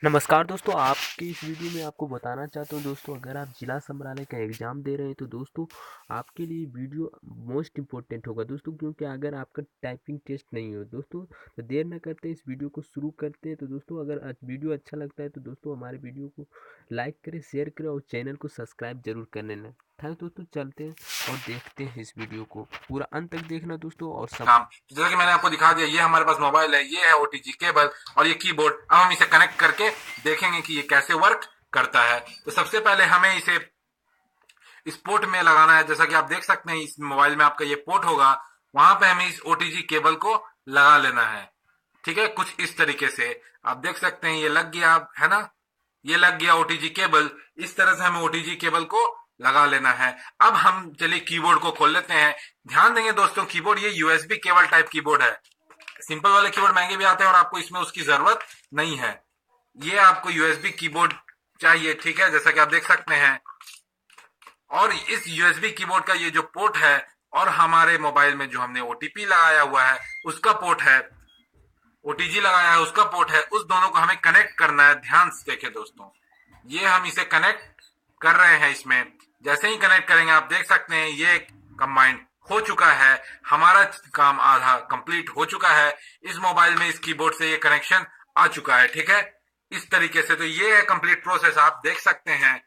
नमस्कार दोस्तों, आपकी इस वीडियो में आपको बताना चाहता हूँ दोस्तों, अगर आप जिला संग्रहालय का एग्ज़ाम दे रहे हैं तो दोस्तों आपके लिए वीडियो मोस्ट इम्पोर्टेंट होगा दोस्तों, क्योंकि अगर आपका टाइपिंग टेस्ट नहीं हो दोस्तों तो देर न करते इस वीडियो को शुरू करते हैं। तो दोस्तों अगर वीडियो अच्छा लगता है तो दोस्तों हमारे वीडियो को लाइक करें, शेयर करें और चैनल को सब्सक्राइब जरूर कर लेना। थैंक दोस्तों, चलते हैं और देखते हैं इस वीडियो को पूरा अंत तक देखना दोस्तों। और सब काम जैसा कि मैंने आपको दिखा दिया, ये हमारे पास मोबाइल है, ये है ओटीजी केबल और ये कीबोर्ड। अब हम इसे कनेक्ट करके देखेंगे कि ये कैसे वर्क करता है। तो सबसे पहले हमें इसे इस पोर्ट में लगाना है। जैसा कि आप देख सकते हैं, इस मोबाइल में आपका ये पोर्ट होगा, वहां पे हमें इस ओटीजी केबल को लगा लेना है। ठीक है, कुछ इस तरीके से आप देख सकते हैं, ये लग गया है ना, ये लग गया ओटीजी केबल। इस तरह से हमें ओटीजी केबल को लगा लेना है। अब हम चलिए कीबोर्ड को खोल लेते हैं। ध्यान देंगे दोस्तों, कीबोर्ड ये यूएसबी केबल टाइप कीबोर्ड है। सिंपल वाले कीबोर्ड महंगे भी आते हैं और आपको इसमें उसकी जरूरत नहीं है। ये आपको यूएसबी कीबोर्ड चाहिए। ठीक है, जैसा कि आप देख सकते हैं, और इस यूएसबी कीबोर्ड का ये जो पोर्ट है और हमारे मोबाइल में जो हमने ओटीपी लगाया हुआ है उसका पोर्ट है, ओटीजी लगाया है उसका पोर्ट है, उस दोनों को हमें कनेक्ट करना है। ध्यान से देखें दोस्तों, ये हम इसे कनेक्ट कर रहे हैं इसमें। जैसे ही कनेक्ट करेंगे आप देख सकते हैं ये कंबाइंड हो चुका है, हमारा काम आधा कंप्लीट हो चुका है। इस मोबाइल में इस कीबोर्ड से ये कनेक्शन आ चुका है। ठीक है, इस तरीके से तो ये है कंप्लीट प्रोसेस, आप देख सकते हैं।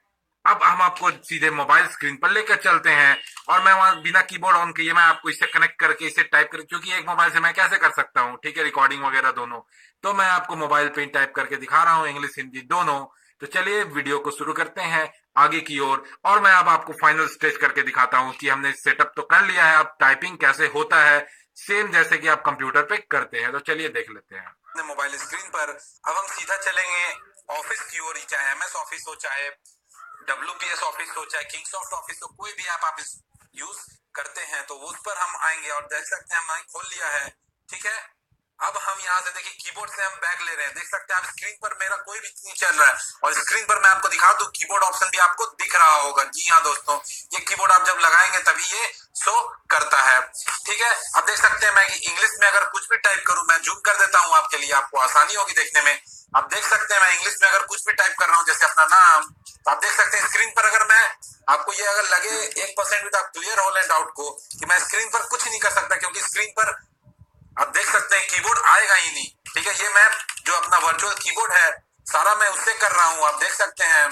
अब हम आपको सीधे मोबाइल स्क्रीन पर लेकर चलते हैं और मैं वहां बिना कीबोर्ड ऑन किए मैं आपको इसे कनेक्ट करके इसे टाइप कर, क्योंकि एक मोबाइल से मैं कैसे कर सकता हूँ, ठीक है, रिकॉर्डिंग वगैरह दोनों। तो मैं आपको मोबाइल पे टाइप करके दिखा रहा हूँ, इंग्लिश हिंदी दोनों। तो चलिए वीडियो को शुरू करते हैं आगे की ओर, और मैं अब आपको फाइनल स्टेज करके दिखाता हूँ कि हमने सेटअप तो कर लिया है, अब टाइपिंग कैसे होता है सेम जैसे कि आप कंप्यूटर पे करते हैं। तो चलिए देख लेते हैं मोबाइल स्क्रीन पर। अब हम सीधा चलेंगे ऑफिस की ओर, चाहे एमएस ऑफिस हो, चाहे WPS ऑफिस हो, चाहे किंगसॉफ्ट ऑफिस हो, कोई भी आप यूज करते हैं तो उस पर हम आएंगे। और देख सकते हैं हमने खोल लिया है। ठीक है, अब हम यहाँ से देखिए कीबोर्ड से हम बैक ले रहे हैं। देख सकते हैं आप स्क्रीन पर मेरा कोई भी नहीं चल रहा है, और स्क्रीन पर मैं आपको दिखा दूं कीबोर्ड ऑप्शन भी आपको दिख रहा होगा। जी हाँ दोस्तों, ये कीबोर्ड आप जब लगाएंगे तभी ये शो करता है। ठीक है, अब देख सकते हैं मैं इंग्लिश में अगर कुछ भी टाइप करूं, मैं जूम कर देता हूं आपके लिए, आपको आसानी होगी देखने में। आप देख सकते हैं मैं इंग्लिश में अगर कुछ भी टाइप कर रहा हूं, जैसे अपना नाम, तो आप देख सकते हैं स्क्रीन पर। अगर मैं आपको ये अगर लगे 1% भी आप क्लियर हो लें डाउट को कि मैं स्क्रीन पर कुछ नहीं कर सकता, क्योंकि स्क्रीन पर आप देख सकते हैं कीबोर्ड आएगा ही नहीं। ठीक है, ये मैं जो अपना वर्चुअल कीबोर्ड है सारा मैं उससे कर रहा हूं, आप देख सकते हैं।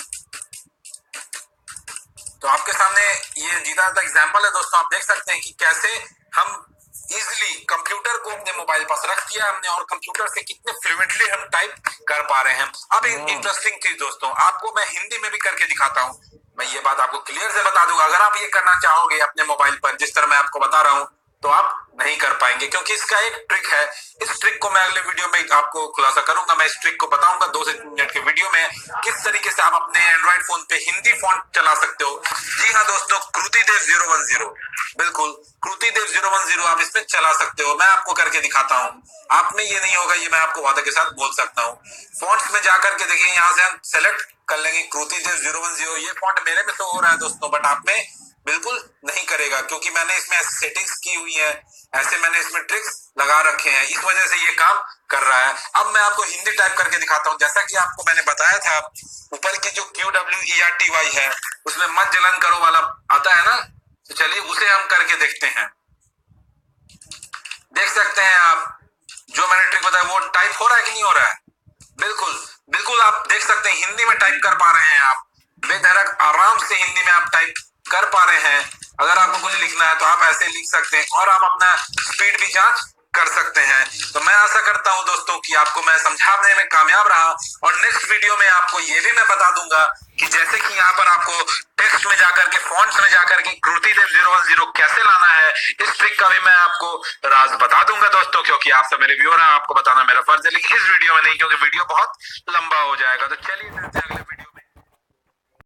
तो आपके सामने ये जीता एग्जांपल है दोस्तों। आप देख सकते हैं कि कैसे हम इजिली कंप्यूटर को अपने मोबाइल पास रख दिया हमने, और कंप्यूटर से कितने फ्लुएंटली हम टाइप कर पा रहे हैं। अब एक इंटरेस्टिंग चीज दोस्तों, आपको मैं हिंदी में भी करके दिखाता हूँ। मैं ये बात आपको क्लियर से बता दूंगा, अगर आप ये करना चाहोगे अपने मोबाइल पर जिस तरह मैं आपको बता रहा हूँ तो आप नहीं कर पाएंगे, क्योंकि इसका एक ट्रिक है। इस ट्रिक को मैं अगले वीडियो में आपको खुलासा करूंगा। मैं इस ट्रिक को बताऊंगा 2 से 3 मिनट के वीडियो में, किस तरीके से आप अपने एंड्रॉइड फोन पे हिंदी फॉन्ट चला सकते हो। जी हाँ दोस्तों, कृतिदेव 010, बिल्कुल कृतिदेव 010 आप इसमें चला सकते हो। मैं आपको करके दिखाता हूँ, आप में ये नहीं होगा, ये मैं आपको वादा के साथ बोल सकता हूँ। फॉन्ट्स में जाकर के देखिए, यहाँ से हम सेलेक्ट कर लेंगे कृतिदेव 010। ये फॉन्ट मेरे में तो हो रहा है दोस्तों, बट आप में बिल्कुल नहीं करेगा, क्योंकि मैंने इसमें सेटिंग्स की हुई है, ऐसे मैंने इसमें ट्रिक्स लगा रखे हैं, इस वजह से ये काम कर रहा है। अब मैं आपको हिंदी टाइप करके दिखाता हूँ। जैसा कि आपको मैंने बताया था, ऊपर की जो QWERTY है उसमें मत जलन करो वाला आता है ना, तो चलिए उसे हम करके देखते हैं। देख सकते हैं आप, जो मैंने ट्रिक बताया वो टाइप हो रहा है कि नहीं हो रहा है? बिल्कुल बिल्कुल, आप देख सकते हैं हिंदी में टाइप कर पा रहे हैं आप, बेधड़क आराम से हिंदी में आप टाइप कर पा रहे हैं। अगर आपको कुछ लिखना है तो आप ऐसे लिख सकते हैं, और आप अपना स्पीड भी जांच कर सकते हैं। तो मैं आशा करता हूं दोस्तों कि आपको मैं समझाने में कामयाब रहा, और नेक्स्ट वीडियो में आपको ये भी मैं बता दूंगा कि जैसे कि यहाँ पर आपको टेक्स्ट में जाकर के फॉन्ट्स में जाकर के कृतिदेव 010 कैसे लाना है, इस ट्रिक का भी मैं आपको राज बता दूंगा दोस्तों, क्योंकि आप सब मेरे व्यूअर हैं, आपको बताना मेरा फर्ज है। लेकिन इस वीडियो में नहीं, क्योंकि वीडियो बहुत लंबा हो जाएगा। तो चलिए मिलते हैं अगले वीडियो।